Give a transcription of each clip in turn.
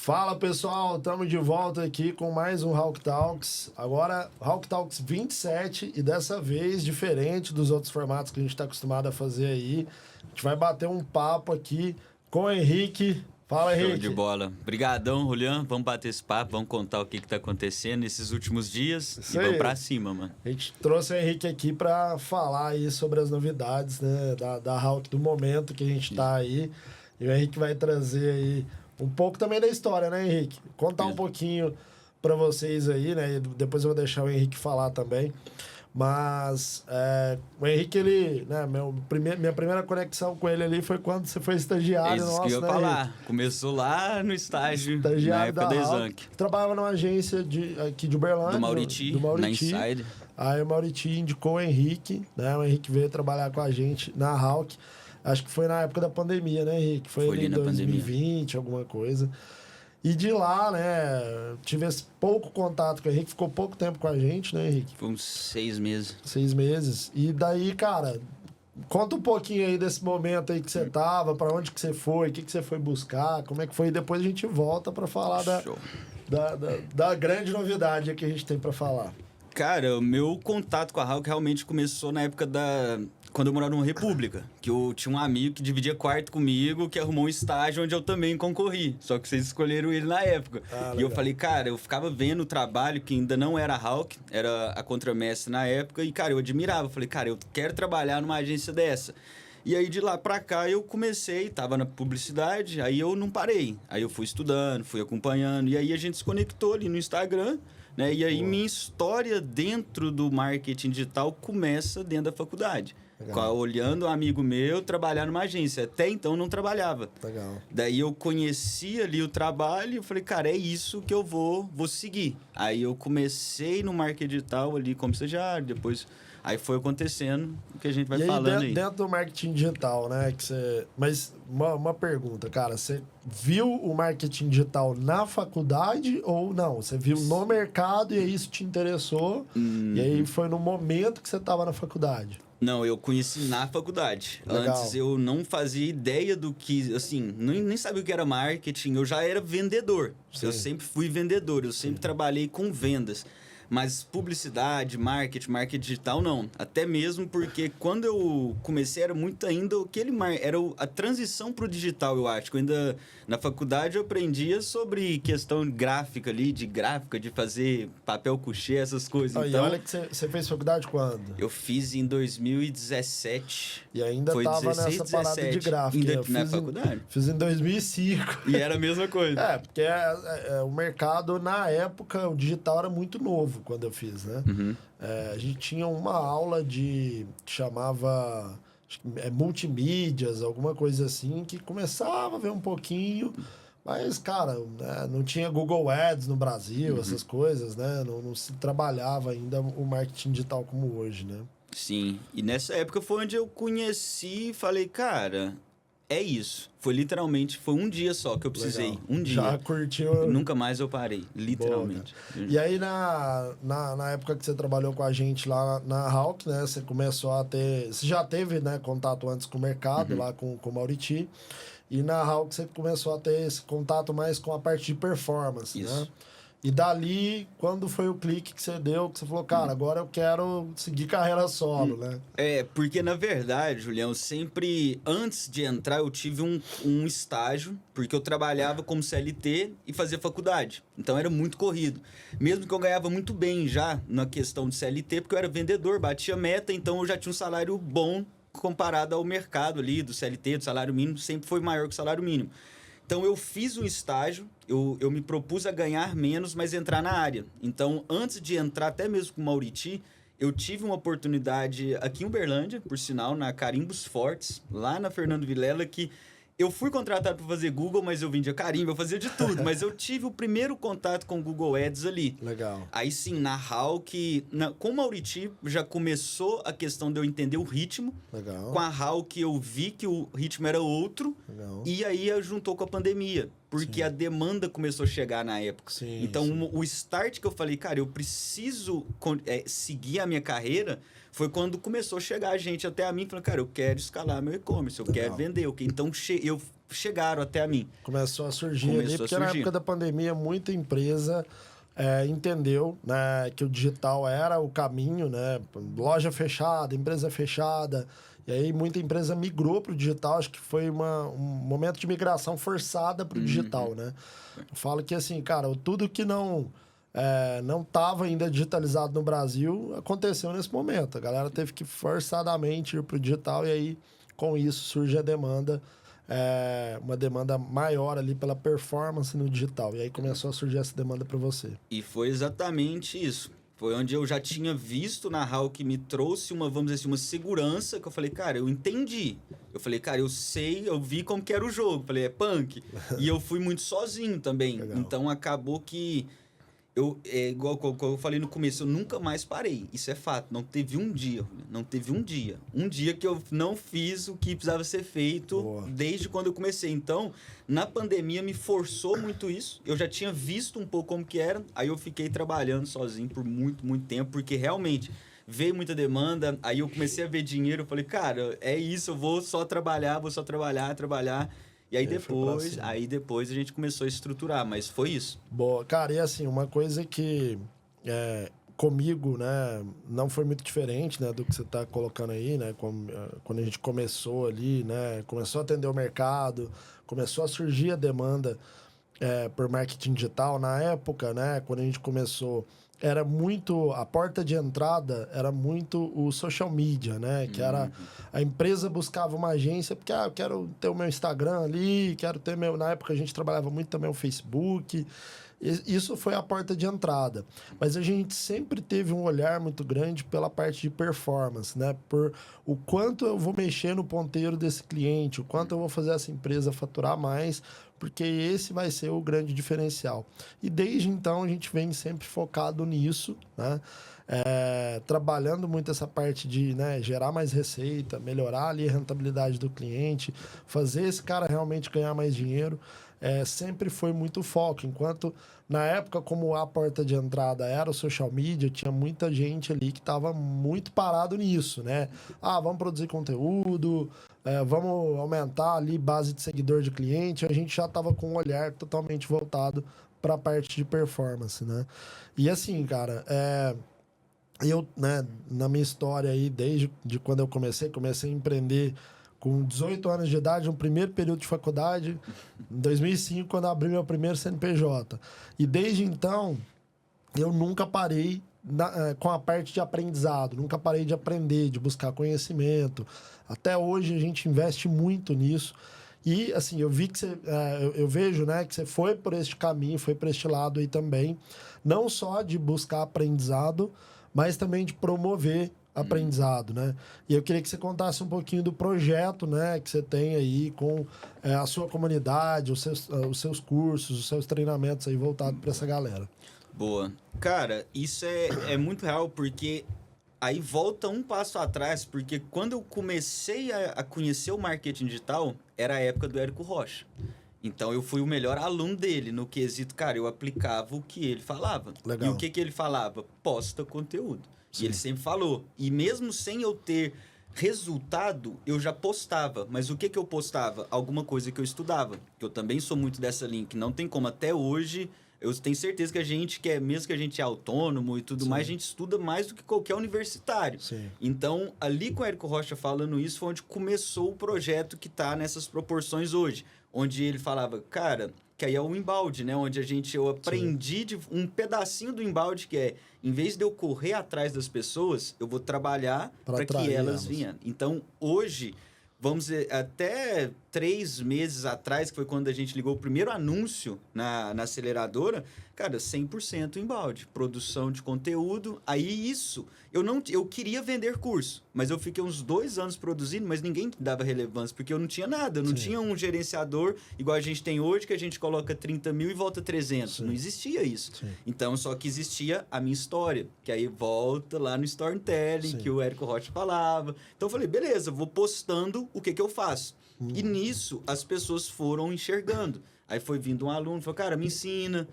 Fala pessoal, estamos de volta aqui com mais um Hawk Talks. Agora, Hawk Talks 27 e dessa vez, diferente dos outros formatos que a gente está acostumado a fazer aí, a gente vai bater um papo aqui com o Henrique. Fala, Henrique. Show de bola. Obrigadão, Julian. Vamos bater esse papo, vamos contar o que está acontecendo nesses últimos dias Isso e vamos aí. pra cima, mano. A gente trouxe o Henrique aqui para falar aí sobre as novidades, né, da Hawk do momento que a gente está aí. E o Henrique vai trazer aí um pouco também da história, né, Henrique? Contar um pouquinho para vocês aí, né? E depois eu vou deixar o Henrique falar também. Mas o Henrique, ele, né, minha primeira conexão com ele ali foi quando você foi estagiário Isso nosso, que eu ia né, falar. Henrique? Começou lá no estágio, na Estagiário época da da Hawk. Exanc. Trabalhava numa agência aqui de Uberlândia. Do Mauriti, na Inside. Aí o Mauriti indicou o Henrique, né? O Henrique veio trabalhar com a gente na Hawk. Acho que foi na época da pandemia, né, Henrique? Foi ali em na 2020, alguma coisa. E de lá, né, tive esse pouco contato com o Henrique. Ficou pouco tempo com a gente, né, Henrique? Foi uns 6 meses. 6 meses. E daí, cara, conta um pouquinho aí desse momento aí que você tava, pra onde que você foi, o que você foi buscar, como é que foi. E depois a gente volta pra falar Show. da grande novidade que a gente tem pra falar. Cara, o meu contato com a Hawk realmente começou na época quando eu morava numa república, que eu tinha um amigo que dividia quarto comigo, que arrumou um estágio onde eu também concorri. Só que vocês escolheram ele na época. E eu falei, cara, eu ficava vendo o trabalho que ainda não era a Hawk, era a Contramestre na época, e, cara, eu admirava. Eu falei, cara, eu quero trabalhar numa agência dessa. E aí, de lá pra cá, eu comecei, tava na publicidade, aí eu não parei. Aí eu fui estudando, fui acompanhando, e aí a gente se conectou ali no Instagram, né? E aí minha história dentro do marketing digital começa dentro da faculdade. Olhando um amigo meu trabalhar numa agência. Até então eu não trabalhava. Legal. Daí eu conheci ali o trabalho e falei, cara, é isso que eu vou seguir. Aí eu comecei no marketing digital ali como estagiário, depois... Aí foi acontecendo o que a gente vai falando aí. Dentro do marketing digital, né? Mas uma pergunta, cara. Você viu o marketing digital na faculdade ou não? Você viu no mercado e aí isso te interessou? E aí foi no momento que você estava na faculdade? Não, eu conheci na faculdade. Legal. Antes eu não fazia ideia do que, assim, nem sabia o que era marketing. Eu já era vendedor. Sim. Eu sempre fui vendedor, eu sempre trabalhei com vendas. Mas publicidade, marketing digital, não. Até mesmo porque quando eu comecei era muito ainda era a transição para o digital, eu acho. Ainda na faculdade eu aprendia sobre questão gráfica ali, de gráfica, de fazer papel couché, essas coisas. E Então, olha que você fez faculdade quando? eu fiz em 2017. E ainda Foi tava 16, nessa parada de 17. gráfica. Ainda Eu na fiz faculdade. Fiz em 2005. E era a mesma coisa. Porque o mercado, na época, o digital era muito novo quando eu fiz, né? A gente tinha uma aula que chamava multimídias, alguma coisa assim, que começava a ver um pouquinho, mas, cara, né, não tinha Google Ads no Brasil, essas coisas, né? Não se trabalhava ainda o marketing digital como hoje, né? Sim, e nessa época foi onde eu conheci e falei, cara, é isso. Foi um dia só que eu precisei. Legal. Um dia. Já curtiu? Nunca mais eu parei, literalmente. Boa, e aí, na época que você trabalhou com a gente lá na Hawk, né? Você começou a ter... Você já teve, né, contato antes com o mercado, lá com o Mauriti. E na Hawk você começou a ter esse contato mais com a parte de performance, Isso. né? E dali, quando foi o clique que você deu, que você falou, cara, agora eu quero seguir carreira solo, né? Porque na verdade, Julião, eu sempre, antes de entrar, eu tive um estágio, porque eu trabalhava como CLT e fazia faculdade. Então era muito corrido. Mesmo que eu ganhava muito bem já na questão de CLT, porque eu era vendedor, batia meta, então eu já tinha um salário bom comparado ao mercado ali, do CLT, do salário mínimo, sempre foi maior que o salário mínimo. Então, eu fiz um estágio, eu me propus a ganhar menos, mas entrar na área. Então, antes de entrar, até mesmo com o Mauriti, eu tive uma oportunidade aqui em Uberlândia, por sinal, na Carimbos Fortes, lá na Fernando Vilela, que eu fui contratado para fazer Google, mas eu vendia carimbo, eu fazia de tudo. Mas eu tive o primeiro contato com o Google Ads ali. Legal. Aí sim, na Hawk, com o Mauriti, já começou a questão de eu entender o ritmo. Legal. Com a Hawk, eu vi que o ritmo era outro. Legal. E aí juntou com a pandemia. Porque a demanda começou a chegar na época. Sim, então, sim. o start que eu falei, cara, eu preciso seguir a minha carreira, foi quando começou a chegar gente até a mim, falando, cara, eu quero escalar meu e-commerce, eu quero vender. Então, chegaram até a mim. Começou a surgir ali, porque na época da pandemia, muita empresa entendeu, né, que o digital era o caminho, né? Loja fechada, empresa fechada. E aí muita empresa migrou para o digital. Acho que foi um momento de migração forçada para o digital, né? Eu falo que, assim, cara, tudo que não estava ainda digitalizado no Brasil aconteceu nesse momento. A galera teve que forçadamente ir para o digital e aí, com isso, surge a demanda, uma demanda maior ali pela performance no digital. E aí começou a surgir essa demanda para você. E foi exatamente isso. Foi onde eu já tinha visto na HAL que me trouxe vamos dizer assim, uma segurança, que eu falei, cara, eu entendi. Eu falei, cara, eu sei, eu vi como que era o jogo. Falei, é punk. E eu fui muito sozinho também. Legal. Então, acabou que igual eu falei no começo, eu nunca mais parei. Isso é fato. Não teve um dia. Um dia que eu não fiz o que precisava ser feito. Boa. Desde quando eu comecei. Então, na pandemia, me forçou muito isso. Eu já tinha visto um pouco como que era. Aí eu fiquei trabalhando sozinho por muito, muito tempo. Porque realmente veio muita demanda. Aí eu comecei a ver dinheiro. Eu falei, cara, é isso. Eu vou só trabalhar. E aí depois a gente começou a estruturar, mas foi isso. Boa. Cara, e assim, uma coisa que comigo, né, não foi muito diferente, né, do que você está colocando aí, né, quando a gente começou ali, né, começou a atender o mercado, começou a surgir a demanda por marketing digital na época, né, quando a gente começou, era muito, a porta de entrada era muito o social media, né? Que era, a empresa buscava uma agência, porque eu quero ter o meu Instagram ali, quero ter na época a gente trabalhava muito também o Facebook. Isso foi a porta de entrada. Mas a gente sempre teve um olhar muito grande pela parte de performance, né? Por o quanto eu vou mexer no ponteiro desse cliente, o quanto eu vou fazer essa empresa faturar mais, porque esse vai ser o grande diferencial. E desde então a gente vem sempre focado nisso, né? Trabalhando muito essa parte de, né, gerar mais receita, melhorar ali a rentabilidade do cliente, fazer esse cara realmente ganhar mais dinheiro. Sempre foi muito foco, enquanto na época, como a porta de entrada era o social media, tinha muita gente ali que estava muito parado nisso, né? Vamos produzir conteúdo, vamos aumentar ali base de seguidor de cliente. A gente já estava com um olhar totalmente voltado para a parte de performance, né? E assim, cara, eu, né, na minha história aí, desde quando eu comecei a empreender com 18 anos de idade, no primeiro período de faculdade, em 2005, quando eu abri meu primeiro CNPJ. E desde então, eu nunca parei com a parte de aprendizado, nunca parei de aprender, de buscar conhecimento. Até hoje a gente investe muito nisso. E, assim, eu vi que você, eu vejo, né, que você foi por este caminho, foi por este lado aí também, não só de buscar aprendizado, mas também de promover aprendizado, né? E eu queria que você contasse um pouquinho do projeto, né, que você tem aí com a sua comunidade, os seus cursos, os seus treinamentos aí voltados para essa galera. Boa. Cara, isso é muito real, porque aí volta um passo atrás, porque quando eu comecei a conhecer o marketing digital, era a época do Érico Rocha. Então, eu fui o melhor aluno dele no quesito, cara, eu aplicava o que ele falava. Legal. E o que ele falava? Posta conteúdo. Sim. E ele sempre falou. E mesmo sem eu ter resultado, eu já postava. Mas o que eu postava? Alguma coisa que eu estudava. Que eu também sou muito dessa linha, que não tem como. Até hoje, eu tenho certeza que a gente, mesmo que a gente é autônomo e tudo Sim. mais, a gente estuda mais do que qualquer universitário. Sim. Então, ali com o Érico Rocha falando isso, foi onde começou o projeto que está nessas proporções hoje. Onde ele falava, cara, que aí é o embalde, né? Onde eu aprendi um pedacinho do embalde, que é, em vez de eu correr atrás das pessoas, eu vou trabalhar para que elas venham. Então, hoje, vamos dizer, até 3 meses atrás, que foi quando a gente ligou o primeiro anúncio na aceleradora, cara, 100% embalde, produção de conteúdo. Aí isso, eu queria vender curso, mas eu fiquei uns 2 anos produzindo, mas ninguém dava relevância, porque eu não tinha nada, eu não tinha um gerenciador igual a gente tem hoje, que a gente coloca 30 mil e volta 300. Sim. Não existia isso. Sim. Então, só que existia a minha história, que aí volta lá no storytelling, Sim. que o Érico Rocha falava. Então, eu falei, beleza, vou postando o que eu faço. E nisso, as pessoas foram enxergando. Aí foi vindo um aluno, falou, cara, me ensina,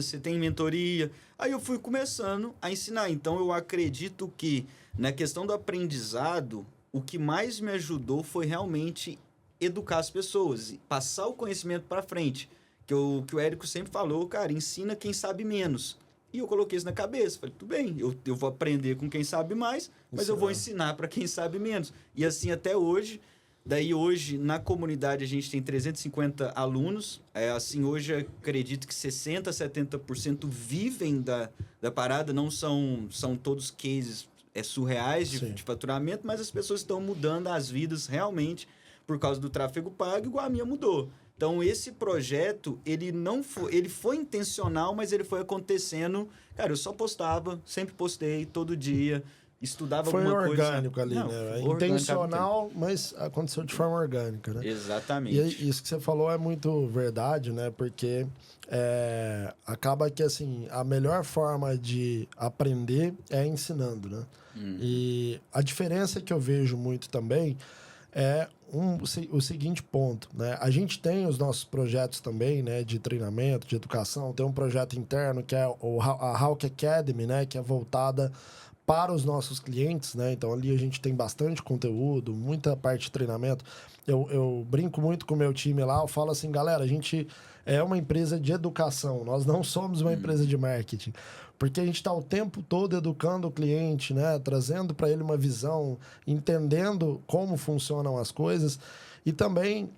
você tem mentoria. Aí eu fui começando a ensinar. Então, eu acredito que, na questão do aprendizado, o que mais me ajudou foi realmente educar as pessoas, passar o conhecimento para frente. Que o Érico sempre falou, cara, ensina quem sabe menos. E eu coloquei isso na cabeça. Falei, tudo bem, eu vou aprender com quem sabe mais, mas eu vou ensinar para quem sabe menos. E assim até hoje. Daí hoje, na comunidade, a gente tem 350 alunos. Assim, hoje acredito que 60%, 70% vivem da parada. Não são todos cases surreais de faturamento, mas as pessoas estão mudando as vidas realmente por causa do tráfego pago, igual a minha mudou. Então, esse projeto, ele foi intencional, mas ele foi acontecendo... Cara, eu só postava, sempre postei, todo dia, estudava alguma coisa. Foi orgânico ali, né? Intencional, mas aconteceu de forma orgânica, né? Exatamente. E isso que você falou é muito verdade, né? Porque acaba que, assim, a melhor forma de aprender é ensinando, né? E a diferença que eu vejo muito também é o seguinte ponto, né? A gente tem os nossos projetos também, né? De treinamento, de educação. Tem um projeto interno que é a Hawk Academy, né? Que é voltada para os nossos clientes, né? Então, ali a gente tem bastante conteúdo, muita parte de treinamento. Eu brinco muito com o meu time lá, eu falo assim, galera, a gente é uma empresa de educação, nós não somos uma empresa de marketing. Porque a gente está o tempo todo educando o cliente, né? Trazendo para ele uma visão, entendendo como funcionam as coisas. E também,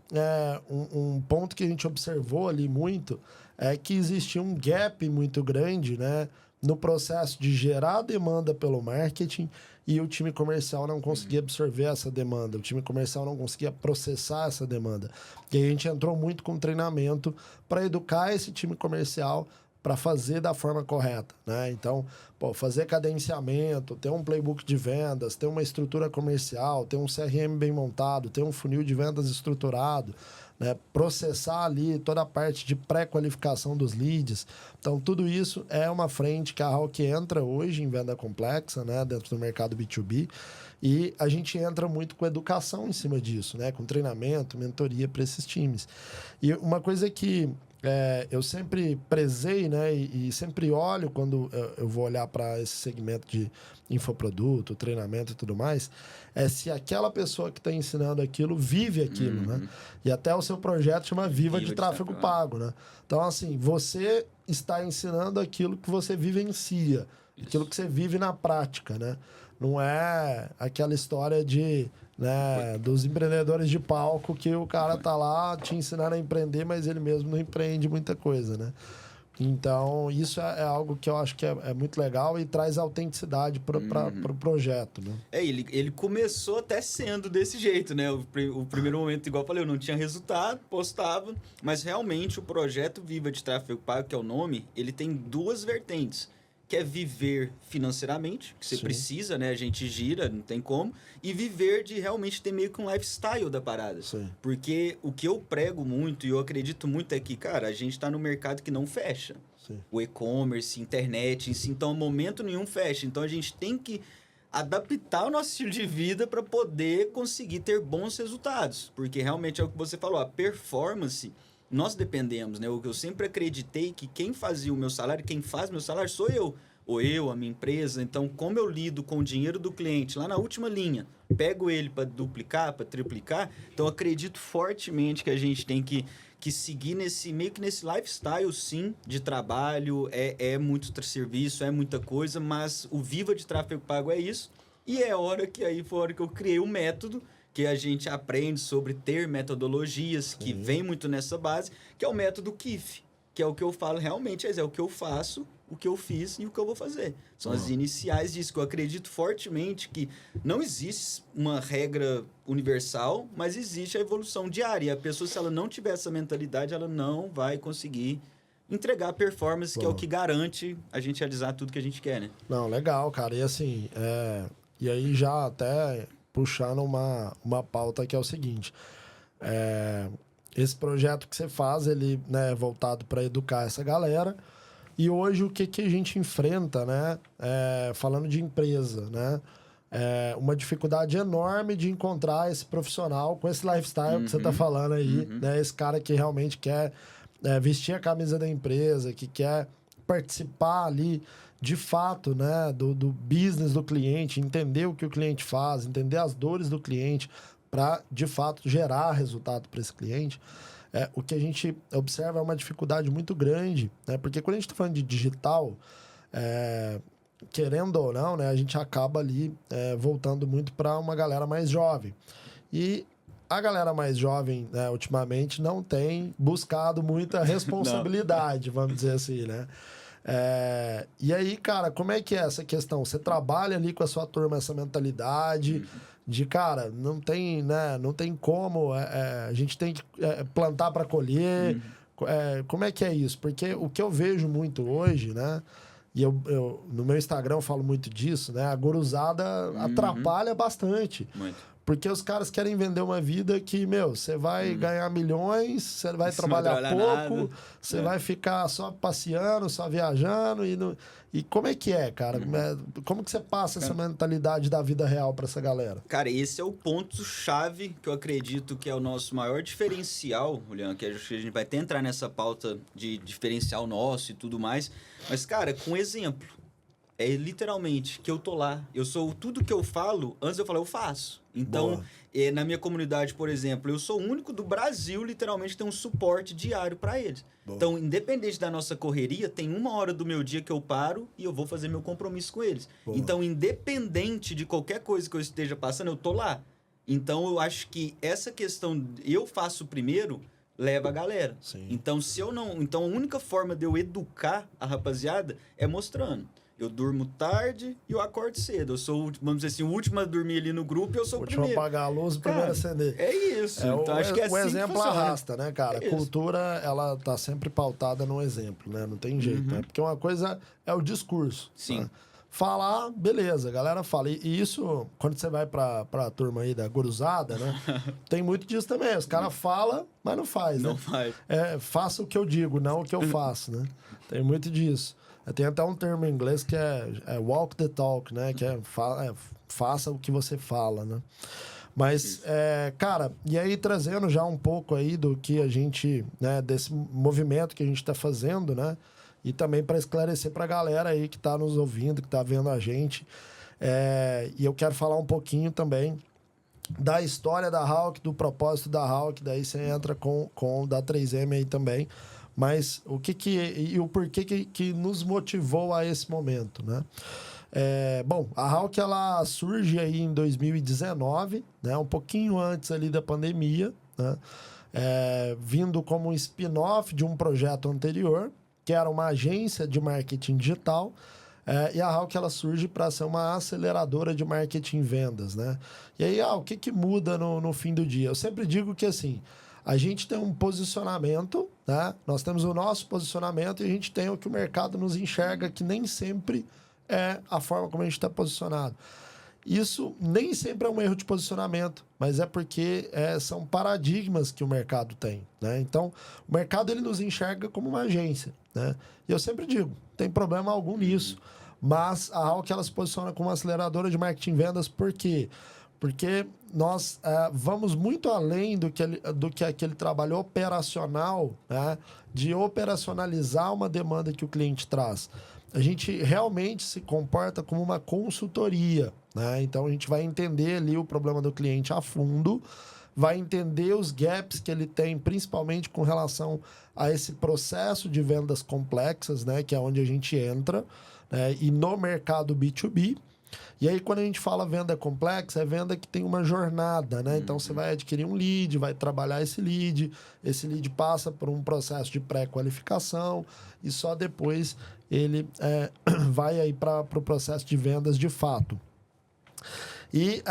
um ponto que a gente observou ali muito é que existia um gap muito grande, né? No processo de gerar demanda pelo marketing e o time comercial não conseguia absorver essa demanda, o time comercial não conseguia processar essa demanda. E aí a gente entrou muito com treinamento para educar esse time comercial para fazer da forma correta, né? Então, fazer cadenciamento, ter um playbook de vendas, ter uma estrutura comercial, ter um CRM bem montado, ter um funil de vendas estruturado, né? Processar ali toda a parte de pré-qualificação dos leads. Então, tudo isso é uma frente que a Hawk entra hoje em venda complexa, né? Dentro do mercado B2B. E a gente entra muito com educação em cima disso, né? Com treinamento, mentoria para esses times. E uma coisa que eu sempre prezei, né? E sempre olho quando eu vou olhar para esse segmento de infoproduto, treinamento e tudo mais, é se aquela pessoa que está ensinando aquilo vive aquilo, né? E até o seu projeto chama Viva de Tráfego Pago, né? Então, assim, você está ensinando aquilo que você vivencia, aquilo que você vive na prática, né? Não é aquela história de... né, dos empreendedores de palco que o cara tá lá te ensinando a empreender, mas ele mesmo não empreende muita coisa, né? Então, isso é algo que eu acho que é muito legal e traz autenticidade para o projeto, né? Ele começou até sendo desse jeito, né? O primeiro momento, igual eu falei, eu não tinha resultado, postava, mas realmente o projeto Viva de Tráfego Pago, que é o nome, ele tem duas vertentes. Que é viver financeiramente, que você precisa, né? A gente gira, não tem como. E viver de realmente ter meio que um lifestyle da parada. Sim. Porque o que eu prego muito e eu acredito muito é que, cara, a gente tá no mercado que não fecha. Sim. O e-commerce, internet, então, momento nenhum fecha. Então, a gente tem que adaptar o nosso estilo de vida para poder conseguir ter bons resultados. Porque realmente é o que você falou, a performance... Nós dependemos, né? Eu sempre acreditei que quem fazia o meu salário, quem faz meu salário sou eu. Ou eu, a minha empresa. Então, como eu lido com o dinheiro do cliente lá na última linha, pego ele para duplicar, para triplicar, então acredito fortemente que a gente tem que seguir meio que nesse lifestyle, sim, de trabalho. É muito serviço, é muita coisa, mas o Viva de Tráfego Pago é isso. E foi a hora que eu criei o método, que a gente aprende sobre ter metodologias, que vem muito nessa base, que é o método KIF, que é o que eu falo realmente, é o que eu faço, o que eu fiz e o que eu vou fazer. São as iniciais disso, que eu acredito fortemente que não existe uma regra universal, mas existe a evolução diária. E a pessoa, se ela não tiver essa mentalidade, ela não vai conseguir entregar a performance, que é o que garante a gente realizar tudo que a gente quer, né? Não, legal, cara. E assim, e aí já até... puxando uma pauta que é o seguinte, esse projeto que você faz, ele, né, é voltado para educar essa galera, e hoje o que a gente enfrenta, né, falando de empresa, né, uma dificuldade enorme de encontrar esse profissional com esse lifestyle que você está falando aí, né, esse cara que realmente quer vestir a camisa da empresa, que quer participar ali de fato, né, do business do cliente, entender o que o cliente faz, entender as dores do cliente, para, de fato, gerar resultado para esse cliente, o que a gente observa é uma dificuldade muito grande, né? Porque quando a gente está falando de digital, querendo ou não, né, a gente acaba ali voltando muito para uma galera mais jovem. E a galera mais jovem, né, ultimamente, não tem buscado muita responsabilidade, vamos dizer assim, né? E aí, cara, como é que é essa questão? Você trabalha ali com a sua turma essa mentalidade de, cara, não tem, né, não tem como, a gente tem que plantar para colher. Como é que é isso? Porque o que eu vejo muito hoje, né? E eu no meu Instagram eu falo muito disso, né? A guruzada atrapalha bastante. Muito. Porque os caras querem vender uma vida que, você vai ganhar milhões, você vai trabalhar pouco, você vai ficar só passeando, só viajando. E como é que é, cara? Como que você passa essa mentalidade da vida real para essa galera? Cara, esse é o ponto-chave que eu acredito que é o nosso maior diferencial, Juliano, que a gente vai até entrar nessa pauta de diferencial nosso e tudo mais. Mas, cara, com exemplo, é literalmente que eu tô lá. Eu sou tudo que eu falo, antes eu falar, eu faço. Então, na minha comunidade, por exemplo, eu sou o único do Brasil, literalmente, que tem um suporte diário para eles. Boa. Então, independente da nossa correria, tem 1 hora do meu dia que eu paro e eu vou fazer meu compromisso com eles. Boa. Então, independente de qualquer coisa que eu esteja passando, eu tô lá. Então, eu acho que essa questão, eu faço primeiro, leva a galera. Sim. Então, se eu não... Então, a única forma de eu educar a rapaziada é mostrando. Eu durmo tarde e eu acordo cedo. Eu sou, vamos dizer assim, o último a dormir ali no grupo e eu sou o primeiro. O último a apagar a luz, o primeiro a acender. É isso. Então, acho que é assim o exemplo que arrasta, né, cara? A cultura, ela tá sempre pautada no exemplo, né? Não tem jeito, né? Porque uma coisa é o discurso. Sim. Né? Falar, beleza, a galera fala. E isso, quando você vai pra turma aí da guruzada, né? Tem muito disso também. Os caras falam, mas não faz, né? Não faz. Faça o que eu digo, não o que eu faço, né? Tem muito disso. Tem até um termo em inglês que é walk the talk, né? Que faça o que você fala, né? Mas, cara, e aí trazendo já um pouco aí do que a gente, né? Desse movimento que a gente está fazendo, né? E também para esclarecer para a galera aí que está nos ouvindo, que está vendo a gente. E eu quero falar um pouquinho também da história da Hawk, do propósito da Hawk. Daí você entra com da 3M aí também. Mas o e o porquê que nos motivou a esse momento, né? Bom, a Hawk, ela surge aí em 2019, né? Um pouquinho antes ali da pandemia, né? Vindo como um spin-off de um projeto anterior, que era uma agência de marketing digital. E a Hawk, ela surge para ser uma aceleradora de marketing e vendas, né? E aí, o que muda no fim do dia? Eu sempre digo que, assim, a gente tem um posicionamento, né? Nós temos o nosso posicionamento e a gente tem o que o mercado nos enxerga, que nem sempre é a forma como a gente está posicionado. Isso nem sempre é um erro de posicionamento, mas é porque são paradigmas que o mercado tem, né? Então, o mercado, ele nos enxerga como uma agência, né? E eu sempre digo, não tem problema algum nisso, mas a Hawk, ela se posiciona como uma aceleradora de marketing e vendas, por quê? Porque nós vamos muito além do que aquele trabalho operacional, né? De operacionalizar uma demanda que o cliente traz. A gente realmente se comporta como uma consultoria, né? Então, a gente vai entender ali o problema do cliente a fundo, vai entender os gaps que ele tem, principalmente com relação a esse processo de vendas complexas, né? Que é onde a gente entra, né? E no mercado B2B. E aí, quando a gente fala venda complexa, é venda que tem uma jornada, né? Então, você vai adquirir um lead, vai trabalhar esse lead passa por um processo de pré-qualificação e só depois ele vai aí para o processo de vendas de fato. E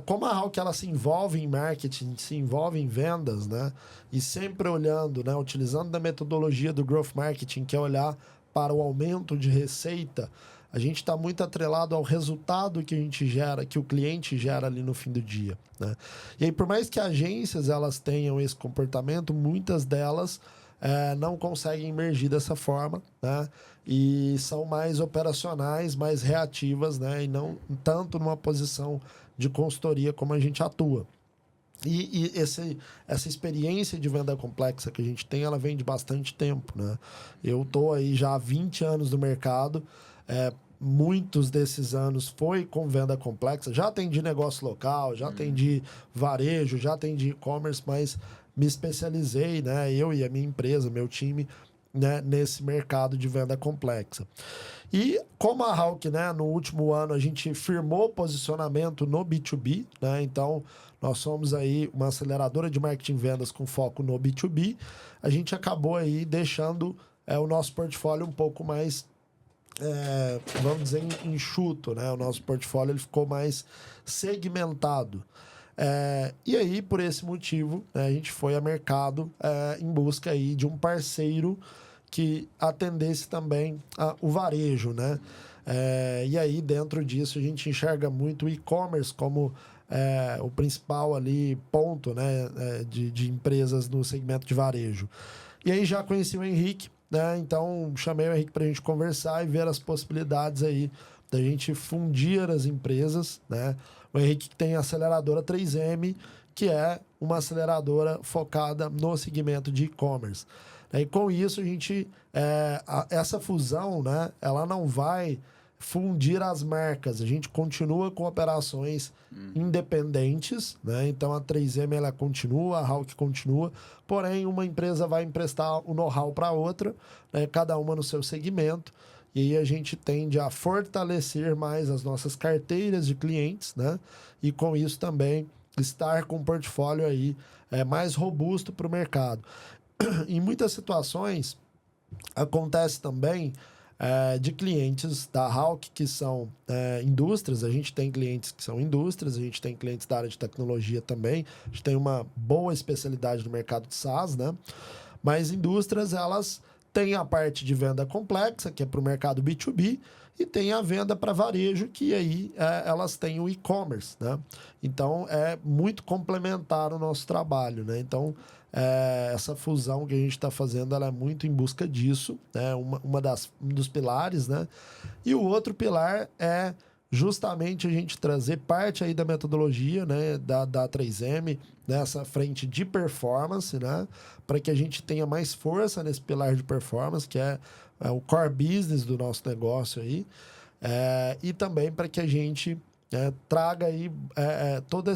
como a Hawk, ela se envolve em marketing, se envolve em vendas, né? E sempre olhando, né? Utilizando da metodologia do Growth Marketing, que é olhar para o aumento de receita, a gente está muito atrelado ao resultado que a gente gera, que o cliente gera ali no fim do dia, né? E aí, por mais que agências elas tenham esse comportamento, muitas delas não conseguem emergir dessa forma, né? E são mais operacionais, mais reativas, né? E não tanto numa posição de consultoria como a gente atua. E essa experiência de venda complexa que a gente tem, ela vem de bastante tempo, né? Eu estou aí já há 20 anos no mercado, muitos desses anos foi com venda complexa. Já atendi negócio local, já atendi varejo, já atendi e-commerce, mas me especializei, né? Eu e a minha empresa, meu time, né? Nesse mercado de venda complexa. E como a Hauck, né? No último ano a gente firmou posicionamento no B2B, né? Então nós somos aí uma aceleradora de marketing e vendas com foco no B2B. A gente acabou aí deixando o nosso portfólio um pouco mais vamos dizer, enxuto, né? O nosso portfólio ele ficou mais segmentado. E aí, por esse motivo, né, a gente foi a mercado em busca aí de um parceiro que atendesse também o varejo, né? E aí, dentro disso, a gente enxerga muito o e-commerce como o principal ali ponto, né, de empresas no segmento de varejo. E aí já conheci o Henrique, né? Então chamei o Henrique para a gente conversar e ver as possibilidades aí da gente fundir as empresas, né? O Henrique tem a aceleradora 3M, que é uma aceleradora focada no segmento de e-commerce. E com isso a gente essa fusão, né? Ela não vai fundir as marcas, a gente continua com operações independentes, né? Então a 3M ela continua, a Hauck continua, porém uma empresa vai emprestar o know-how para outra, né? Cada uma no seu segmento, e aí a gente tende a fortalecer mais as nossas carteiras de clientes, né? E com isso também estar com um portfólio aí mais robusto para o mercado. Em muitas situações acontece também de clientes da Hauck que são indústrias. A gente tem clientes que são indústrias, a gente tem clientes da área de tecnologia também. A gente tem uma boa especialidade no mercado de SaaS, né? Mas indústrias, elas têm a parte de venda complexa, que é para o mercado B2B, e tem a venda para varejo, que aí elas têm o e-commerce, né? Então, é muito complementar o nosso trabalho, né? Então, essa fusão que a gente está fazendo, ela é muito em busca disso, né? Um dos pilares, né? E o outro pilar é justamente a gente trazer parte aí da metodologia, né? Da 3M, nessa frente de performance, né? Para que a gente tenha mais força nesse pilar de performance, que é o core business do nosso negócio aí, e também para que a gente traga aí toda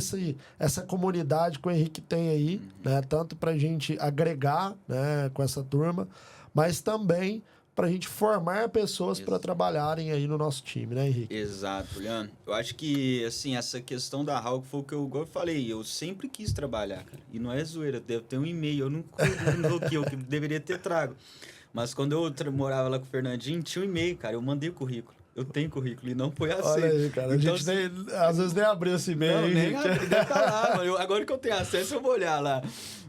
essa comunidade que o Henrique tem aí, né? Tanto para a gente agregar, né, com essa turma, mas também para a gente formar pessoas para trabalharem aí no nosso time, né, Henrique? Exato, Juliano. Eu acho que, assim, essa questão da Hauck foi o que eu falei. Eu sempre quis trabalhar, cara. E não é zoeira, deve ter um e-mail. Eu não coloquei, eu que deveria ter trago. Mas quando eu morava lá com o Fernandinho, tinha um e-mail, cara. Eu mandei o currículo. Eu tenho currículo e não foi aceito. Olha aí, cara. Então, a gente às vezes nem abriu esse e-mail. Não, nem abri, deve estar lá, mano. Agora que eu tenho acesso, eu vou olhar lá.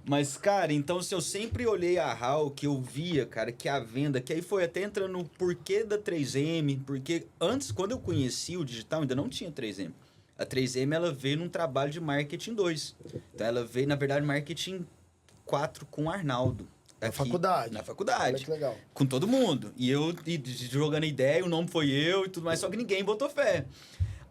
Mas, cara, então, se eu sempre olhei a Hauck, eu via, cara, que a venda, que aí foi até entrando no porquê da 3M, porque antes, quando eu conheci o digital, ainda não tinha 3M. A 3M, ela veio num trabalho de marketing 2. Então, ela veio, na verdade, marketing 4 com o Arnaldo. Na faculdade. Na faculdade. Olha que legal. Com todo mundo. E eu jogando ideia, o nome foi eu e tudo mais, só que ninguém botou fé.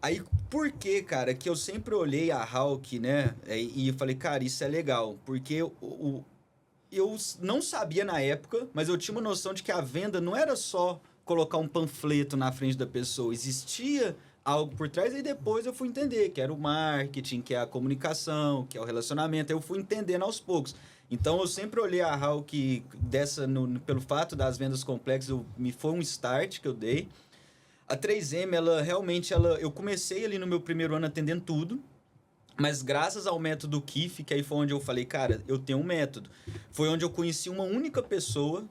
Aí, por que, cara, que eu sempre olhei a Hauck, né? E eu falei, cara, isso é legal. Porque eu não sabia na época, mas eu tinha uma noção de que a venda não era só colocar um panfleto na frente da pessoa. Existia algo por trás, e depois eu fui entender que era o marketing, que é a comunicação, que é o relacionamento. Aí eu fui entendendo aos poucos. Então, eu sempre olhei a Hauck pelo fato das vendas complexas, foi um start que eu dei. A 3M, ela realmente, eu comecei ali no meu primeiro ano atendendo tudo, mas graças ao método KIF, que aí foi onde eu falei, cara, eu tenho um método. Foi onde eu conheci uma única pessoa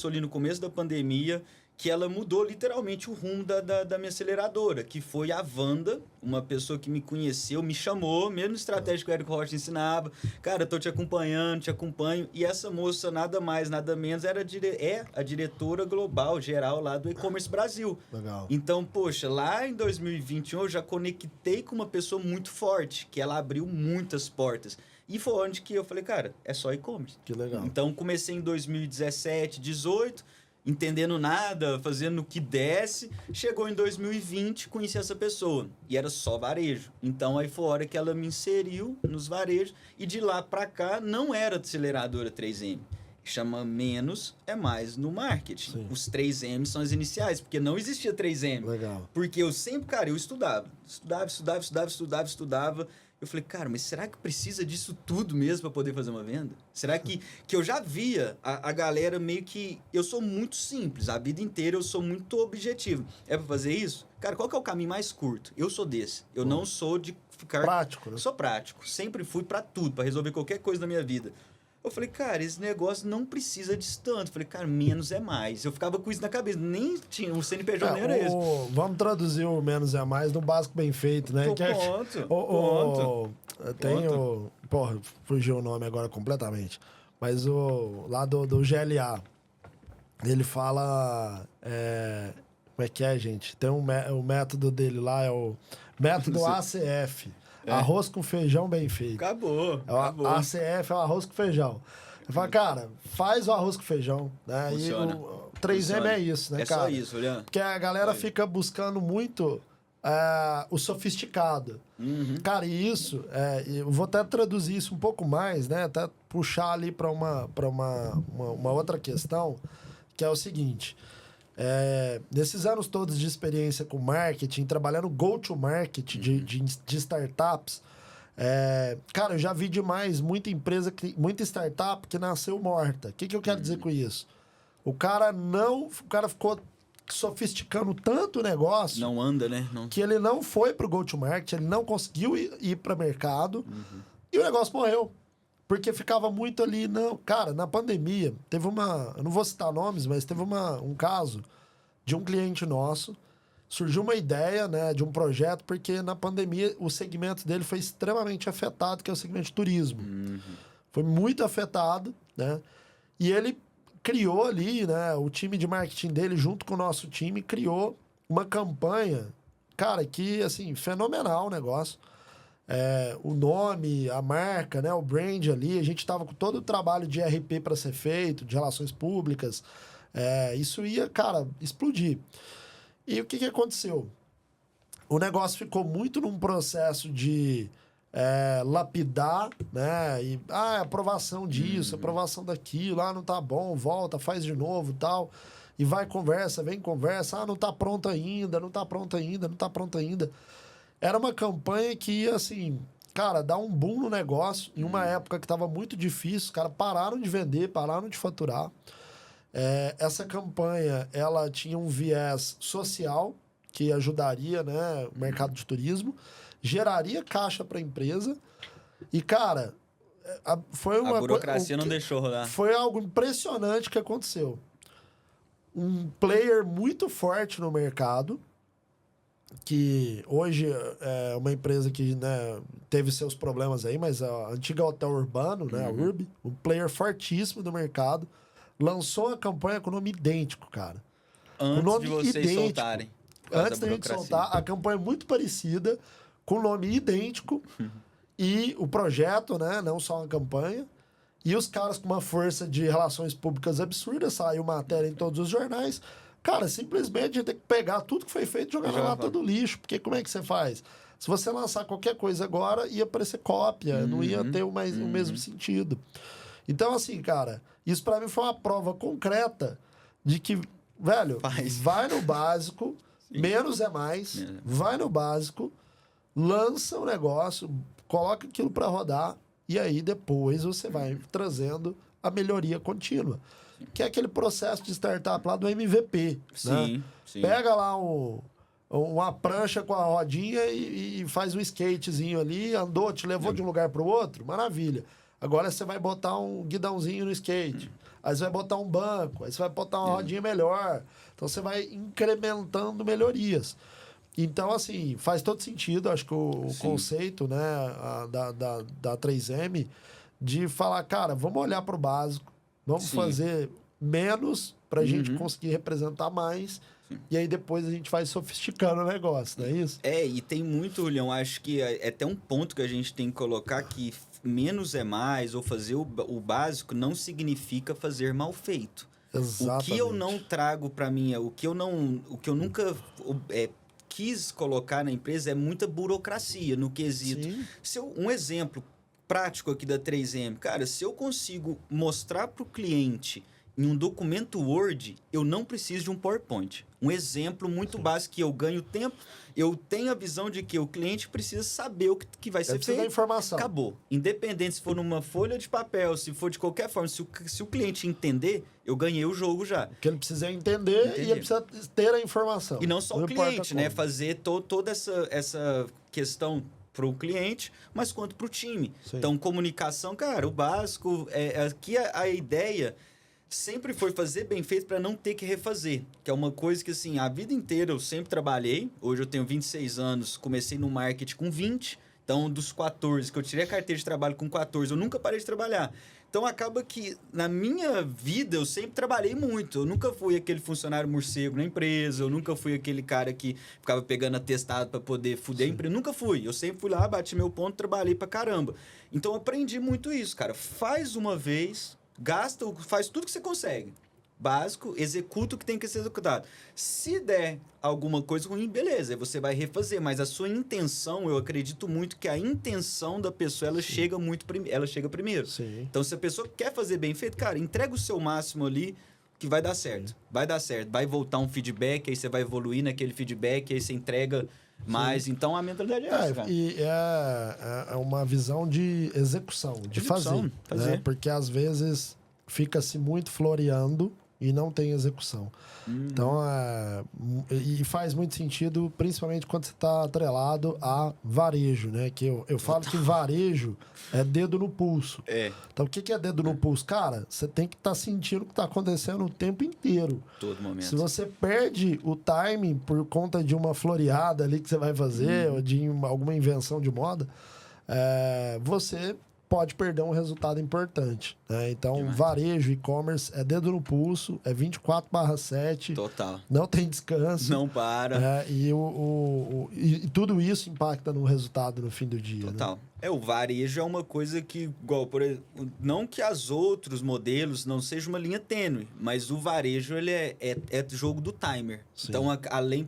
ali no começo da pandemia, que ela mudou literalmente o rumo da minha aceleradora, que foi a Wanda, uma pessoa que me conheceu, me chamou, mesmo estratégia que o Érico Rocha ensinava. Cara, eu tô te acompanhando, te acompanho. E essa moça, nada mais, nada menos, é a diretora global, geral lá do E-Commerce Brasil. Legal. Então, poxa, lá em 2021 eu já conectei com uma pessoa muito forte, que ela abriu muitas portas. E foi onde que eu falei, cara, é só e-commerce. Que legal. Então, comecei em 2017, 2018... entendendo nada, fazendo o que desse. Chegou em 2020, conheci essa pessoa. E era só varejo. Então, aí foi a hora que ela me inseriu nos varejos. E de lá pra cá, não era aceleradora 3M. Chama menos é mais no marketing. Sim. Os 3 M's são as iniciais, porque não existia 3 M. Legal. Porque eu sempre, cara, eu estudava. Estudava. Eu falei, cara, mas será que precisa disso tudo mesmo para poder fazer uma venda? Será que eu já via a galera meio que... Eu sou muito simples, a vida inteira eu sou muito objetivo. É para fazer isso? Cara, qual que é o caminho mais curto? Eu sou desse. Eu não sou de ficar... Prático, né? Sou prático. Sempre fui para tudo, para resolver qualquer coisa na minha vida. Eu falei, cara, esse negócio não precisa disso tanto. Eu falei, cara, menos é mais. Eu ficava com isso na cabeça. Nem tinha, o CNPJ nem era esse. Vamos traduzir o menos é mais no básico bem feito, né? Ponto. Tem o... Porra, fugiu o nome agora completamente. Mas o lá do GLA, ele fala... como é que é, gente? Tem o método dele lá, é o método ACF. Arroz com feijão bem feito. Acabou. ACF é o arroz com feijão. Eu falo, cara, faz o arroz com feijão, né? Funciona. E o 3M é isso, né, cara? É só isso, olhando. Porque a galera fica buscando muito o sofisticado. Uhum. Cara, e isso, eu vou até traduzir isso um pouco mais, né? Até puxar ali para uma outra questão, que é o seguinte... nesses anos todos de experiência com marketing, trabalhando go-to-market de startups, cara, eu já vi demais muita startup que nasceu morta. O que eu quero dizer com isso? O cara ficou sofisticando tanto o negócio... Não anda, né? Não. Que ele não foi pro go-to-market, ele não conseguiu ir para mercado e o negócio morreu. Porque ficava muito ali, não... Cara, na pandemia, teve eu não vou citar nomes, mas teve um caso de um cliente nosso, surgiu uma ideia, né, de um projeto, porque na pandemia o segmento dele foi extremamente afetado, que é o segmento de turismo. Foi muito afetado, né? E ele criou ali, né, o time de marketing dele, junto com o nosso time, criou uma campanha, cara, que, assim, fenomenal o negócio. O nome, a marca, né, o brand ali, a gente estava com todo o trabalho de RP para ser feito, de relações públicas, isso ia, cara, explodir. E o que aconteceu? O negócio ficou muito num processo de lapidar, né, e aprovação disso, aprovação daquilo, não tá bom, volta, faz de novo e tal, e vai conversa, vem conversa, não tá pronto ainda, não tá pronto ainda, não tá pronto ainda. Era uma campanha que ia, assim, cara, dar um boom no negócio. Em uma época que estava muito difícil, os caras pararam de vender, pararam de faturar. Essa campanha, ela tinha um viés social, que ajudaria, né, o mercado de turismo, geraria caixa para a empresa. E, cara, foi uma... A burocracia não deixou rodar. Foi algo impressionante que aconteceu. Um player muito forte no mercado, que hoje é uma empresa que, né, teve seus problemas aí, mas a antiga Hotel Urbano, né, a Urb, um player fortíssimo do mercado, lançou a campanha com nome idêntico, cara. Antes de vocês soltarem. Antes da gente soltar, a campanha muito parecida, com nome idêntico, e o projeto, né, não só a campanha, e os caras com uma força de relações públicas absurda, saiu matéria em todos os jornais. Cara, simplesmente tem que pegar tudo que foi feito e jogar na lata do lixo. Porque como é que você faz? Se você lançar qualquer coisa agora, ia aparecer cópia, não ia ter o mesmo sentido. Então, assim, cara, isso pra mim foi uma prova concreta de que, velho, vai no básico, menos é mais, vai no básico, lança o negócio, coloca aquilo pra rodar, e aí depois você vai trazendo a melhoria contínua. Que é aquele processo de startup lá do MVP. Sim, né? sim. Pega lá uma prancha com a rodinha e faz um skatezinho ali, andou, te levou de um lugar para o outro, maravilha. Agora você vai botar um guidãozinho no skate, aí você vai botar um banco, aí você vai botar uma rodinha melhor. Então você vai incrementando melhorias. Então, assim, faz todo sentido, acho que o conceito, né, da 3M, de falar, cara, vamos olhar para o básico, vamos fazer menos para a gente conseguir representar mais. E aí depois a gente vai sofisticando o negócio, não é isso? E tem muito, Julião, acho que é até um ponto que a gente tem que colocar que menos é mais, ou fazer o básico não significa fazer mal feito. Exatamente. O que eu não trago para mim, o que eu nunca quis colocar na empresa é muita burocracia no quesito. Um exemplo prático aqui da 3M. Cara, se eu consigo mostrar para o cliente em um documento Word, eu não preciso de um PowerPoint. Um exemplo muito básico que eu ganho tempo, eu tenho a visão de que o cliente precisa saber o que vai ser feito. Da informação. Acabou. Independente se for numa folha de papel, se for de qualquer forma, se o cliente entender, eu ganhei o jogo já. O que ele precisa entender e ele precisa ter a informação. E não só o cliente, né? Fazer toda essa questão para o cliente, mas quanto para o time. Sim. Então, comunicação, cara, o básico. Aqui a ideia sempre foi fazer bem feito para não ter que refazer. Que é uma coisa que, assim, a vida inteira eu sempre trabalhei. Hoje eu tenho 26 anos, comecei no marketing com 20. Então, dos 14, que eu tirei a carteira de trabalho com 14, eu nunca parei de trabalhar. Então, acaba que na minha vida eu sempre trabalhei muito. Eu nunca fui aquele funcionário morcego na empresa, eu nunca fui aquele cara que ficava pegando atestado para poder fuder a empresa. Nunca fui. Eu sempre fui lá, bati meu ponto, trabalhei pra caramba. Então, eu aprendi muito isso, cara. Faz uma vez, faz tudo que você consegue. Básico, executa o que tem que ser executado. Se der alguma coisa ruim, beleza, você vai refazer, mas a sua intenção, eu acredito muito que a intenção da pessoa, ela chega primeiro. Sim. Então, se a pessoa quer fazer bem feito, cara, entrega o seu máximo ali, que vai dar certo. Sim. Vai dar certo. Vai voltar um feedback, aí você vai evoluir naquele feedback, aí você entrega mais. Sim. Então, a mentalidade é essa, cara. E é uma visão de execução, de fazer. Né? Porque, às vezes, fica-se muito floreando e não tem execução. Então, e faz muito sentido, principalmente quando você está atrelado a varejo, né? Que eu falo que varejo é dedo no pulso. Então, o que é dedo no pulso? Cara, você tem que estar sentindo o que está acontecendo o tempo inteiro. Todo momento. Se você perde o timing por conta de uma floreada ali que você vai fazer, ou de alguma invenção de moda, você pode perder um resultado importante. Né? Então, varejo, e-commerce é dedo no pulso, é 24/7. Total. Não tem descanso. Não para. E tudo isso impacta no resultado no fim do dia. Total. Né? O varejo é uma coisa que, igual, não que as outros modelos não sejam uma linha tênue, mas o varejo ele é jogo do timer. Sim. Então,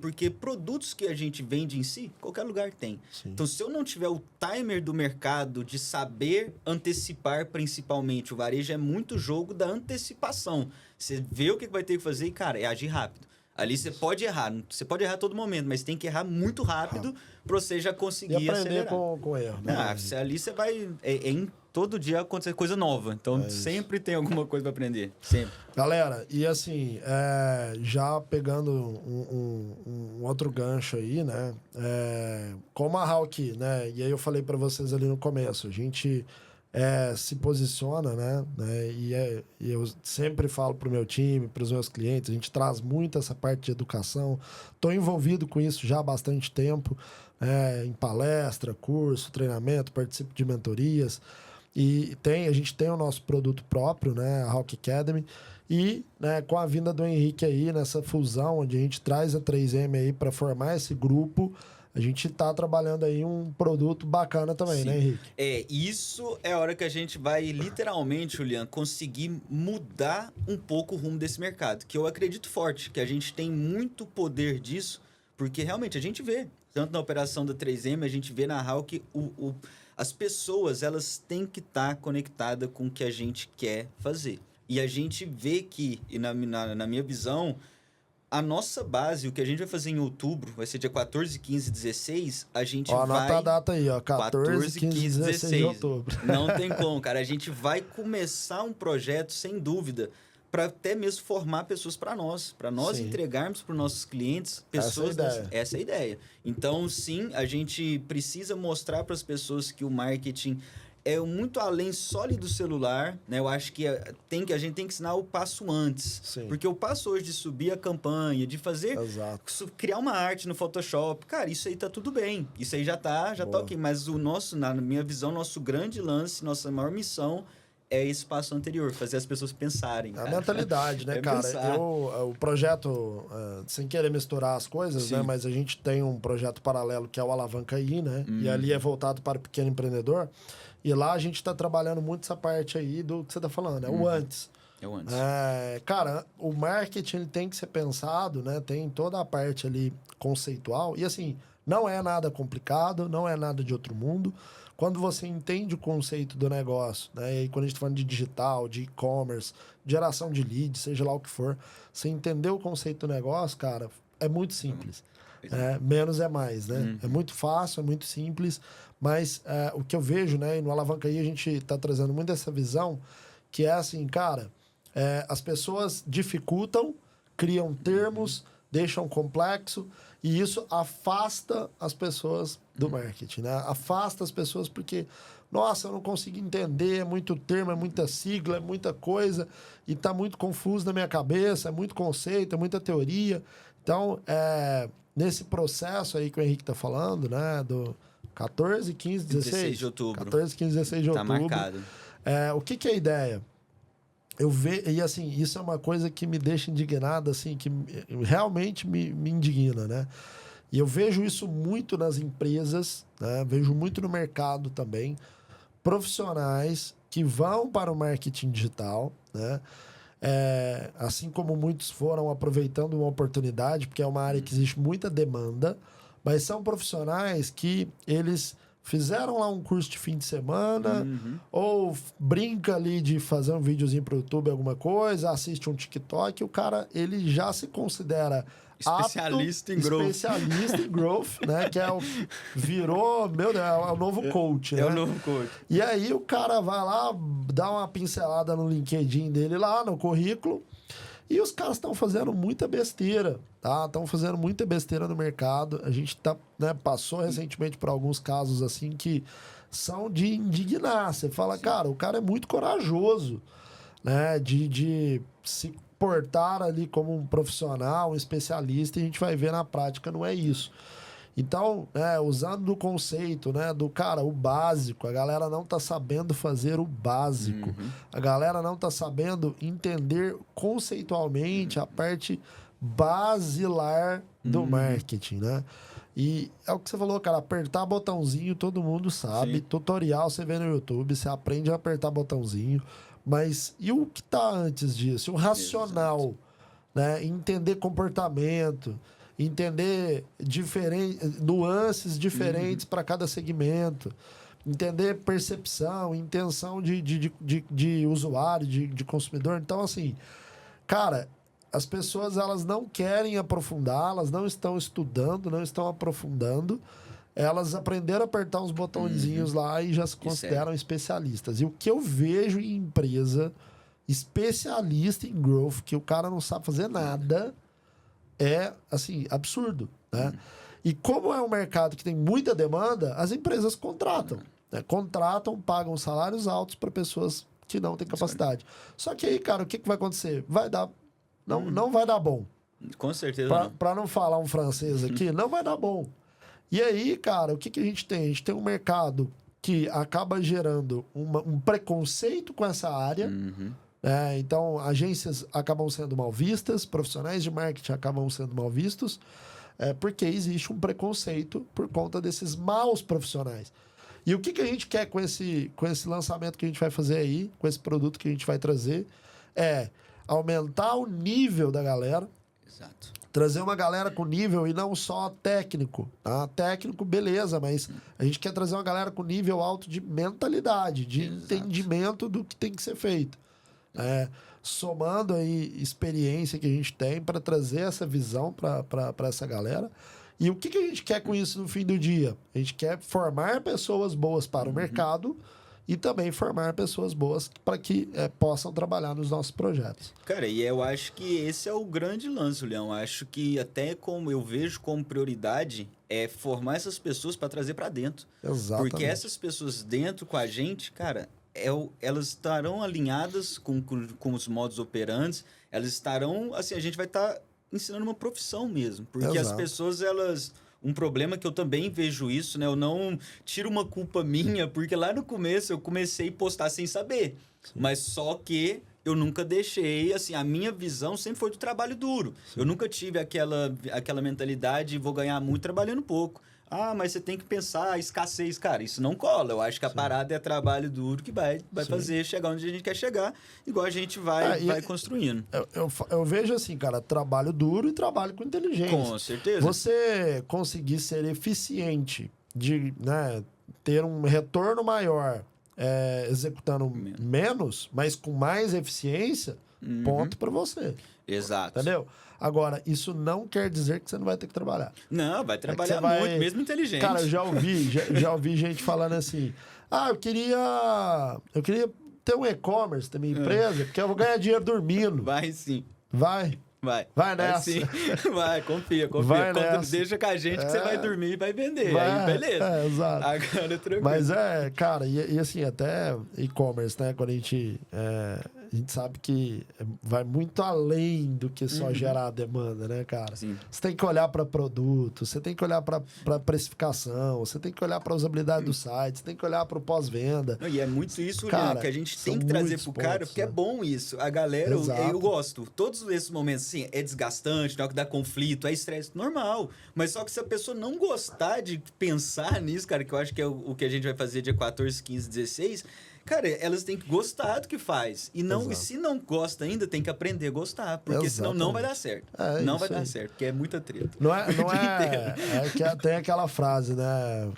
porque produtos que a gente vende em si, qualquer lugar tem. Sim. Então, se eu não tiver o timer do mercado de saber antecipar, principalmente, o varejo é muito jogo da antecipação. Você vê o que vai ter que fazer e, cara, é agir rápido. Ali você pode errar a todo momento, mas tem que errar muito rápido para você já conseguir aprender acelerar. com erro. Né? Ali você vai... todo dia acontecer coisa nova. Então, sempre tem alguma coisa para aprender. Sempre. Galera, e assim, já pegando um outro gancho aí, né? Como a Hawk, né? E aí eu falei para vocês ali no começo, a gente se posiciona, né? E eu sempre falo pro meu time, pros meus clientes, a gente traz muito essa parte de educação. Estou envolvido com isso já há bastante tempo, em palestra, curso, treinamento, participo de mentorias. E a gente tem o nosso produto próprio, né? A Hawk Academy. E, né, com a vinda do Henrique aí, nessa fusão, onde a gente traz a 3M aí para formar esse grupo, a gente tá trabalhando aí um produto bacana também, né, Henrique? Isso é a hora que a gente vai, literalmente, Juliano, conseguir mudar um pouco o rumo desse mercado. Que eu acredito forte, que a gente tem muito poder disso, porque realmente a gente vê, tanto na operação da 3M, a gente vê na Hawk, as pessoas, elas têm que estar conectadas com o que a gente quer fazer. E a gente vê que, e na minha visão, a nossa base, o que a gente vai fazer em outubro, vai ser dia 14, 15 e 16, a gente vai... Anota a data aí, ó, 14, 15 e 16 de outubro. Não tem como, cara. A gente vai começar um projeto, sem dúvida, para até mesmo formar pessoas para nós entregarmos para os nossos clientes pessoas... Essa é a ideia. Então, sim, a gente precisa mostrar para as pessoas que o marketing é muito além só do celular, né? Eu acho que a gente tem que ensinar o passo antes. Sim. Porque o passo hoje de subir a campanha, de fazer... criar uma arte no Photoshop, cara, isso aí tá tudo bem. Isso aí já tá ok. Mas na minha visão, nosso grande lance, nossa maior missão é esse passo anterior, fazer as pessoas pensarem. A mentalidade, né, cara? O projeto, sem querer misturar as coisas, né? Mas a gente tem um projeto paralelo que é o Alavanca aí, né? E ali é voltado para o pequeno empreendedor. E lá a gente está trabalhando muito essa parte aí do que você está falando, o antes. É o antes. Cara, o marketing ele tem que ser pensado, né? Tem toda a parte ali conceitual. E assim, Não é nada complicado, não é nada de outro mundo. Quando você entende o conceito do negócio, né? E aí quando a gente está falando de digital, de e-commerce, geração de leads, seja lá o que for, você entender o conceito do negócio, cara, é muito simples. Menos é mais, né? É muito fácil, é muito simples, mas o que eu vejo, né? E no Alavanca aí a gente está trazendo muito essa visão, que é assim, cara, as pessoas dificultam, criam termos, deixam complexo, e isso afasta as pessoas do marketing, né? Afasta as pessoas porque, nossa, eu não consigo entender, é muito termo, é muita sigla, é muita coisa, e tá muito confuso na minha cabeça, é muito conceito, é muita teoria. Então, nesse processo aí que o Henrique tá falando, né? Do 14, 15, 16... 16 de outubro. 14, 15, 16 de outubro. Tá marcado. O que é a ideia? E assim, isso é uma coisa que me deixa indignado, assim, que realmente me indigna, né? E eu vejo isso muito nas empresas, né? Vejo muito no mercado também. Profissionais que vão para o marketing digital, né? Assim como muitos foram aproveitando uma oportunidade, porque é uma área que existe muita demanda, mas são profissionais que eles fizeram lá um curso de fim de semana, ou brinca ali de fazer um videozinho pro YouTube, alguma coisa, assiste um TikTok, o cara, ele já se considera especialista em growth. Especialista em growth, né? Que virou, meu Deus, é o novo coach, né? É o novo coach. E aí o cara vai lá, dá uma pincelada no LinkedIn dele lá, no currículo, e os caras estão fazendo muita besteira, tá? Estão fazendo muita besteira no mercado. A gente passou recentemente por alguns casos assim que são de indignar. Você fala, cara, o cara é muito corajoso, né? De se portar ali como um profissional, um especialista, e a gente vai ver na prática, não é isso. Então, usando do conceito, né, do cara, o básico, a galera não tá sabendo fazer o básico. A galera não tá sabendo entender conceitualmente a parte basilar do marketing, né? E é o que você falou, cara, apertar botãozinho todo mundo sabe. Sim. Tutorial você vê no YouTube, você aprende a apertar botãozinho. Mas e o que tá antes disso? O racional, exato, né? Entender comportamento, entender nuances diferentes para cada segmento, entender percepção, intenção de usuário, de consumidor. Então, assim, cara, as pessoas elas não querem aprofundar, elas não estão estudando, não estão aprofundando. Elas aprenderam a apertar uns botõezinhos lá e já se consideram especialistas. E o que eu vejo em empresa especialista em growth, que o cara não sabe fazer nada, é, assim, absurdo, né? E como é um mercado que tem muita demanda, as empresas contratam. Né? Contratam, pagam salários altos para pessoas que não têm capacidade. Só que aí, cara, o que vai acontecer? Vai dar... Não vai dar bom. Com certeza. Para não falar um francês aqui, não vai dar bom. E aí, cara, o que a gente tem? A gente tem um mercado que acaba gerando um preconceito com essa área. Então, agências acabam sendo mal vistas, profissionais de marketing acabam sendo mal vistos, porque existe um preconceito por conta desses maus profissionais. E o que a gente quer com esse lançamento que a gente vai fazer aí, com esse produto que a gente vai trazer, é aumentar o nível da galera. Exato. Trazer uma galera com nível e não só técnico. Tá? Técnico, beleza, mas a gente quer trazer uma galera com nível alto de mentalidade, de entendimento do que tem que ser feito. Somando aí experiência que a gente tem para trazer essa visão para essa galera. E o que a gente quer com isso no fim do dia? A gente quer formar pessoas boas para o mercado e também formar pessoas boas para que possam trabalhar nos nossos projetos. Cara, e eu acho que esse é o grande lance, Leão. Acho que até como eu vejo como prioridade é formar essas pessoas para trazer para dentro. Exatamente. Porque essas pessoas dentro com a gente, cara, elas estarão alinhadas com os modos operantes, elas estarão, assim, a gente vai estar ensinando uma profissão mesmo. Porque as pessoas, elas... Um problema que eu também vejo isso, né? Eu não tiro uma culpa minha, porque lá no começo eu comecei a postar sem saber. Sim. Mas só que eu nunca deixei, assim, a minha visão sempre foi do trabalho duro. Sim. Eu nunca tive aquela mentalidade de vou ganhar muito trabalhando pouco. Ah, mas você tem que pensar a escassez. Cara, isso não cola. Eu acho que a parada é trabalho duro que vai fazer chegar onde a gente quer chegar, igual a gente vai construindo. Eu vejo assim, cara, trabalho duro e trabalho com inteligência. Com certeza. Você conseguir ser eficiente, de, né, ter um retorno maior executando menos, mas com mais eficiência, ponto pra você. Exato. Entendeu? Agora, isso não quer dizer que você não vai ter que trabalhar. Não, vai trabalhar muito, mesmo inteligente. Cara, eu já ouvi gente falando assim, eu queria ter um e-commerce da minha empresa, porque eu vou ganhar dinheiro dormindo. Vai sim. Vai nessa. Sim. Vai, confia. Vai nessa. Deixa com a gente que você vai dormir e vai vender. Aí, beleza. Exato. Agora, tranquilo. Mas cara, e assim, até e-commerce, né? Quando a gente sabe que vai muito além do que só gerar a demanda, né, cara? Sim. Você tem que olhar para produto, você tem que olhar para precificação, você tem que olhar para a usabilidade do site, você tem que olhar para o pós-venda. E é muito isso, cara, Juliano, que a gente tem que trazer pro cara, porque é bom isso. A galera, eu gosto. Todos esses momentos, assim, é desgastante, na hora que dá conflito, é estresse normal. Mas só que se a pessoa não gostar de pensar nisso, cara, que eu acho que é o que a gente vai fazer dia 14, 15, 16... Cara, elas têm que gostar do que faz. E se não gosta ainda, tem que aprender a gostar. Porque senão não vai dar certo. Não vai dar certo, porque é muita treta. Não é que tem aquela frase, né?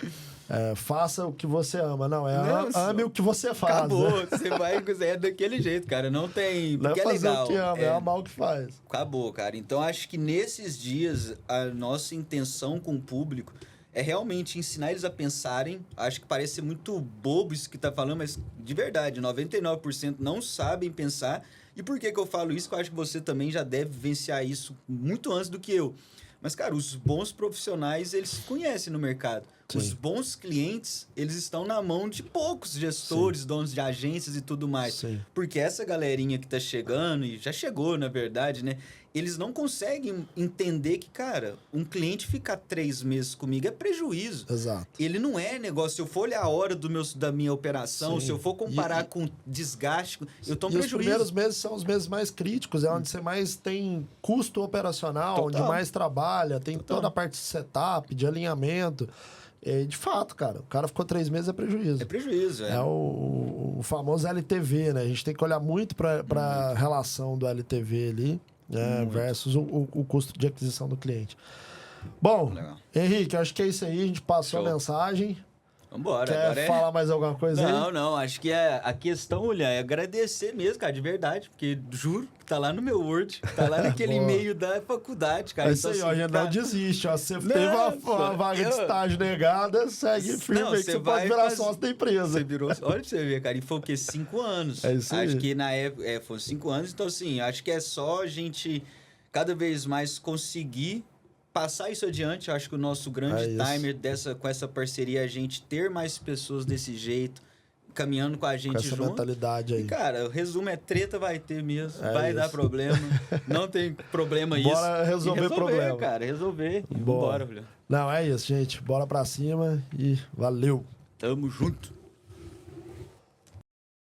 Faça o que você ama. Não, ame o que você faz. Acabou. Né? Você vai daquele jeito, cara. Não tem... Não porque é fazer legal. o que ama, é amar o que faz. Acabou, cara. Então, acho que nesses dias, a nossa intenção com o público é realmente ensinar eles a pensarem. Acho que parece ser muito bobo isso que tá falando, mas de verdade, 99% não sabem pensar. E por que eu falo isso? Porque eu acho que você também já deve vivenciar isso muito antes do que eu. Mas, cara, os bons profissionais, eles se conhecem no mercado. Sim. Os bons clientes, eles estão na mão de poucos gestores, donos de agências e tudo mais. Sim. Porque essa galerinha que tá chegando, e já chegou, na verdade, né? Eles não conseguem entender que, cara, um cliente ficar 3 meses comigo é prejuízo. Exato. Ele não é negócio. Se eu for olhar a hora da minha operação, se eu for comparar com desgaste, eu tomo prejuízo. Os primeiros meses são os meses mais críticos, é onde você mais tem custo operacional, onde mais trabalha, tem toda a parte de setup, de alinhamento. E, de fato, cara, o cara ficou 3 meses é prejuízo. É prejuízo, é o famoso LTV, né? A gente tem que olhar muito para a relação do LTV ali, né? Versus o custo de aquisição do cliente. Bom, Henrique, acho que é isso aí. A gente passou a mensagem. Vambora. Quer falar mais alguma coisa aí? Não. Acho que a questão, William, é agradecer mesmo, cara, de verdade. Porque, juro, tá lá no meu Word. Tá lá naquele e-mail da faculdade, cara. É isso aí, ó. Não desiste, ó. Você teve uma vaga de estágio negada, segue firme aí que você pode virar sócio da empresa. Você virou... Olha pra você ver, cara. E foi o quê? 5 anos. É isso aí. Acho que na época... foram 5 anos. Então, assim, acho que é só a gente cada vez mais conseguir passar isso adiante. Eu acho que o nosso grande timer com essa parceria é a gente ter mais pessoas desse jeito, caminhando com a gente junto. Com essa mentalidade aí. E, cara, o resumo é treta, vai ter mesmo, vai dar problema. Não tem problema isso. Bora resolver problema. Cara, resolver. Bora, Julião. Não, é isso, gente. Bora pra cima e valeu. Tamo junto.